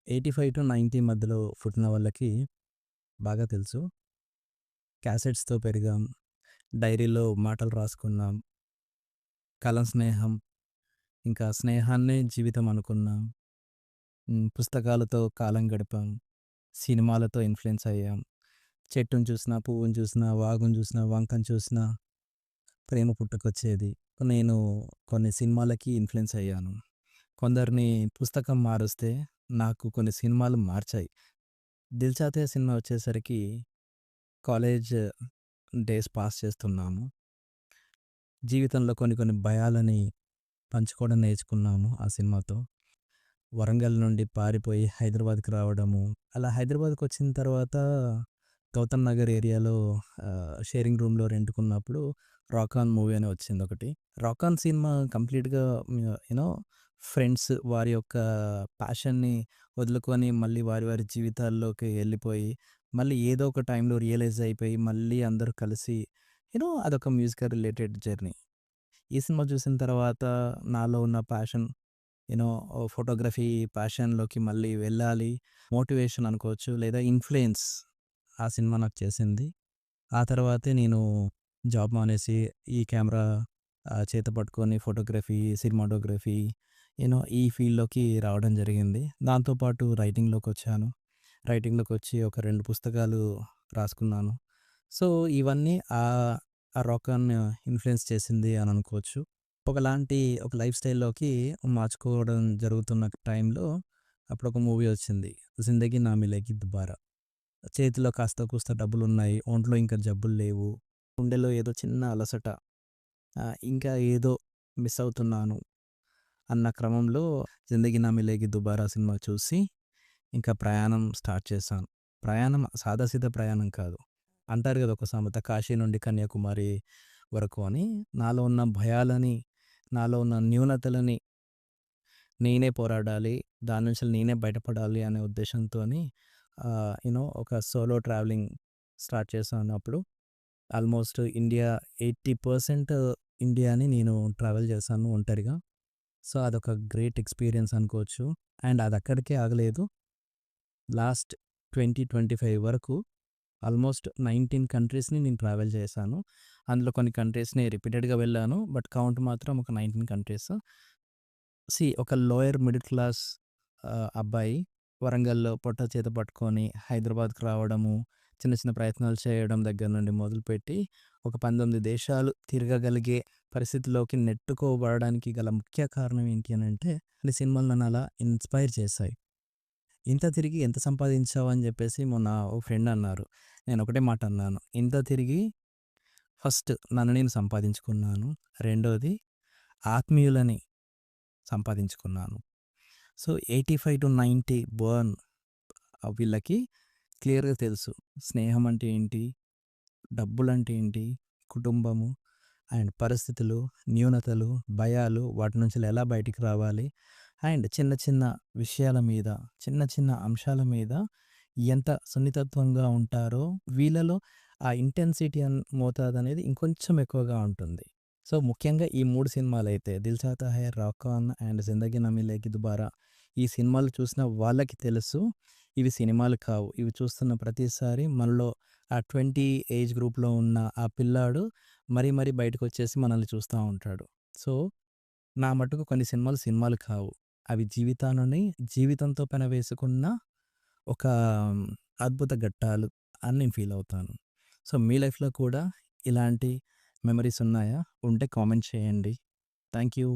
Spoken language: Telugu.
85-90 మధ్యలో పుట్టిన వాళ్ళకి బాగా తెలుసు. క్యాసెట్స్‌తో పెరిగాం. డైరీలో మాటలు రాసుకున్నాం. కలం స్నేహం, ఇంకా స్నేహాన్నే జీవితం అనుకున్నాం. పుస్తకాలతో కాలం గడిపాం. సినిమాలతో ఇన్‌ఫ్లూయెన్స్ అయ్యాం. చెట్టుని చూసినా, పువ్వుని చూసినా, వాగుని చూసినా, వంకని చూసినా ప్రేమ పుట్టుకొచ్చేది. నేను కొన్ని సినిమాలకి ఇన్‌ఫ్లూయెన్స్ అయ్యాను. కొందరిని పుస్తకం మారుస్తే నాకు కొన్ని సినిమాలు మార్చాయి. 'దిల్ చాతే' సినిమా వచ్చేసరికి కాలేజ్ డేస్ పాస్ చేస్తున్నాము. జీవితంలో కొన్ని కొన్ని భయాలని పంచుకోవడం నేర్చుకున్నాము ఆ సినిమాతో. వరంగల్ నుండి పారిపోయి హైదరాబాద్‌కి రావడము. అలా హైదరాబాద్‌కొచ్చిన తర్వాత గౌతమ్ నగర్ ఏరియాలో షేరింగ్ రూమ్‌లో రెంట్‌కున్నప్పుడు 'రాక్ ఆన్' మూవీ అని వచ్చిందొకటి. 'రాక్ ఆన్' సినిమా కంప్లీట్‌గా యూనో ఫ్రెండ్స్ వారి యొక్క ప్యాషన్‌ని వదులుకొని మళ్ళీ వారి వారి జీవితాల్లోకి ఎళ్ళిపోయి, మళ్ళీ ఏదో ఒక టైంలో రియలైజ్ అయిపోయి, మళ్ళీ అందరూ కలిసి అదొక మ్యూజికల్ రిలేటెడ్ జర్నీ. ఈ సినిమా చూసిన తర్వాత నాలో ఉన్న ప్యాషన్ యూనో ఫోటోగ్రఫీ ప్యాషన్‌లోకి మళ్ళీ వెళ్ళాలి. మోటివేషన్ అనుకోవచ్చు లేదా ఇన్‌ఫ్లూయెన్స్ ఆ సినిమా నాకు చేసింది. ఆ తర్వాతే నేను జాబ్ మానేసి ఈ కెమెరా చేత పట్టుకొని ఫోటోగ్రఫీ, సినిమాటోగ్రఫీ ఈ ఫీల్డ్‌లోకి రావడం జరిగింది. దాంతో పాటు రైటింగ్‌లోకొచ్చాను. రైటింగ్‌లోకొచ్చి ఒక 2 పుస్తకాలు రాసుకున్నాను. సో, ఇవన్నీ ఆ రాక్ ఆన్ ఇన్‌ఫ్లూయెన్స్ చేసింది అని అనుకోవచ్చు. ఒక లైఫ్ స్టైల్‌లోకి మార్చుకోవడం జరుగుతున్న టైంలో అప్పుడొక మూవీ వచ్చింది. 'జిందగీ నా మిలేగి దుబారా'. చేతిలో కాస్త కూస్త డబ్బులున్నాయి. ఒంట్లో ఇంకా జబ్బులు లేవు. గుండెలో ఏదో చిన్న అలసట. ఇంకా ఏదో మిస్ అవుతున్నాను అన్న క్రమంలో 'జిందగీ నా మిలేగి దుబారా' సినిమా చూసి ఇంకా ప్రయాణం స్టార్ట్ చేశాను. ప్రయాణం సాదాసీదా ప్రయాణం కాదు. అంటారు కదా ఒక సామెత, కాశీ నుండి కన్యాకుమారి వరకు అని. నాలో ఉన్న భయాలని, నాలో ఉన్న న్యూనతలని నేనే పోరాడాలి. దాని నుంచి నేనే బయటపడాలి అనే ఉద్దేశంతోని ఒక సోలో ట్రావెలింగ్ స్టార్ట్ చేశాను అప్పుడు. ఆల్మోస్ట్ 80% ఇండియాని నేను ట్రావెల్ చేశాను ఒంటరిగా. సో, అదొక గ్రేట్ ఎక్స్‌పీరియన్స్ అనుకోవచ్చు. అండ్ అదక్కడికే ఆగలేదు. లాస్ట్ 2025 వరకు ఆల్మోస్ట్ 19 కంట్రీస్‌ని నేను ట్రావెల్ చేశాను. అందులో కొన్ని కంట్రీస్‌ని రిపీటెడ్‌గా వెళ్ళాను. బట్ కౌంట్ మాత్రం ఒక 19 కంట్రీస్. ఒక లోయర్ మిడిల్ క్లాస్ అబ్బాయి వరంగల్‌లో పొట్ట చేత పట్టుకొని హైదరాబాద్‌కి రావడము, చిన్న చిన్న ప్రయత్నాలు చేయడం దగ్గర నుండి మొదలుపెట్టి, ఒక 19 దేశాలు తిరగగలిగే పరిస్థితిలోకి నెట్టుకోబడడానికి గల ముఖ్య కారణం ఏంటి అనంటే, ఈ సినిమాలు నన్ను అలా ఇన్‌స్పైర్ చేశాయి. ఇంత తిరిగి ఎంత సంపాదించావు అని చెప్పేసి మొన్న ఓ ఫ్రెండ్ అన్నారు. నేను ఒకటే మాట అన్నాను. ఇంత తిరిగి ఫస్ట్ నన్ను నేను సంపాదించుకున్నాను. రెండోది ఆత్మీయులని సంపాదించుకున్నాను. సో, 85-90 బర్న్ వీళ్ళకి క్లియర్‌గా తెలుసు. స్నేహం అంటే ఏంటి? డబ్బులంటే ఏంటి? కుటుంబము అండ్ పరిస్థితులు, న్యూనతలు, భయాలు వాటి నుంచి ఎలా బయటికి రావాలి? అండ్ చిన్న చిన్న విషయాల మీద, చిన్న చిన్న అంశాల మీద ఎంత సున్నితత్వంగా ఉంటారో వీళ్ళలో ఆ ఇంటెన్సిటీ మోతాదనేది ఇంకొంచెం ఎక్కువగా ఉంటుంది. సో, ముఖ్యంగా ఈ 3 సినిమాలైతే 'Dil Chahta Hai', 'rock on' and 'Zindagi Na మిలేగి దుబారా' ఈ సినిమాలు చూసిన వాళ్ళకి తెలుసు. ఇవి సినిమాలు కావు. ఇవి చూస్తున్న ప్రతిసారి మనలో ఆ 20 ఏజ్ గ్రూప్‌లో ఉన్న ఆ పిల్లాడు మరీ మరీ బయటకొచ్చేసి మనల్ని చూస్తా ఉంటాడు. సో, నా మటుకు కొన్ని సినిమాలు సినిమాలు కావు. అవి జీవితంతో పెనవేసుకున్న ఒక అద్భుత ఘట్టాలు అని నేను ఫీల్ అవుతాను. సో, మీ లైఫ్‌లో కూడా ఇలాంటి మెమోరీస్ ఉన్నాయా? ఉంటే కామెంట్ చేయండి. Thank you.